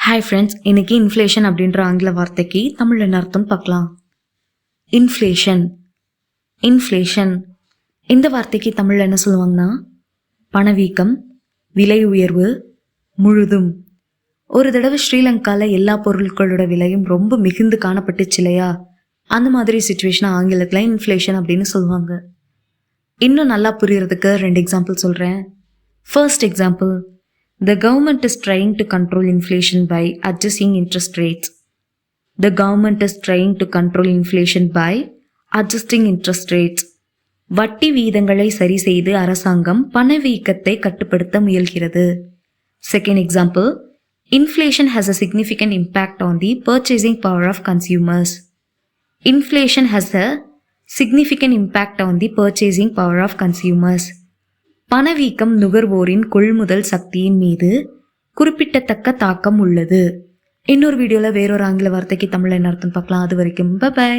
Hi friends, இன்னைக்கு inflation அப்படின்ற ஆங்கில வார்த்தைக்கு தமிழில் என்ன அர்த்தம் பார்க்கலாம். இன்ஃப்ளேஷன் இந்த வார்த்தைக்கு தமிழில் என்ன சொல்லுவாங்கன்னா பணவீக்கம், விலை உயர்வு, முழுதும். ஒரு தடவை ஸ்ரீலங்காவில் எல்லா பொருட்களோட விலையும் ரொம்ப மிகுந்து காணப்பட்டுச்சு இல்லையா? அந்த மாதிரி சுச்சுவேஷனை ஆங்கிலத்தில் இன்ஃப்ளேஷன் அப்படின்னு சொல்லுவாங்க. இன்னும் நல்லா புரியறதுக்கு 2 எக்ஸாம்பிள் சொல்கிறேன். First example, The government is trying to control inflation by adjusting interest rates. The government is trying to control inflation by adjusting interest rates. வட்டி வீதங்களை சரி செய்து அரசாங்கம் பணவீக்கத்தை கட்டுப்படுத்த முயல்கிறது. Second example, inflation has a significant impact on the purchasing power of consumers. Inflation has a significant impact on the purchasing power of consumers. பணவீக்கம் நுகர்வோரின் கொள்முதல் சக்தியின் மீது குறிப்பிடத்தக்க தாக்கம் உள்ளது. இன்னொரு வீடியோவில் வேறொரு ஆங்கில வார்த்தைக்கு தமிழில் என்ன அர்த்தம் பார்க்கலாம். அது வரைக்கும் பை.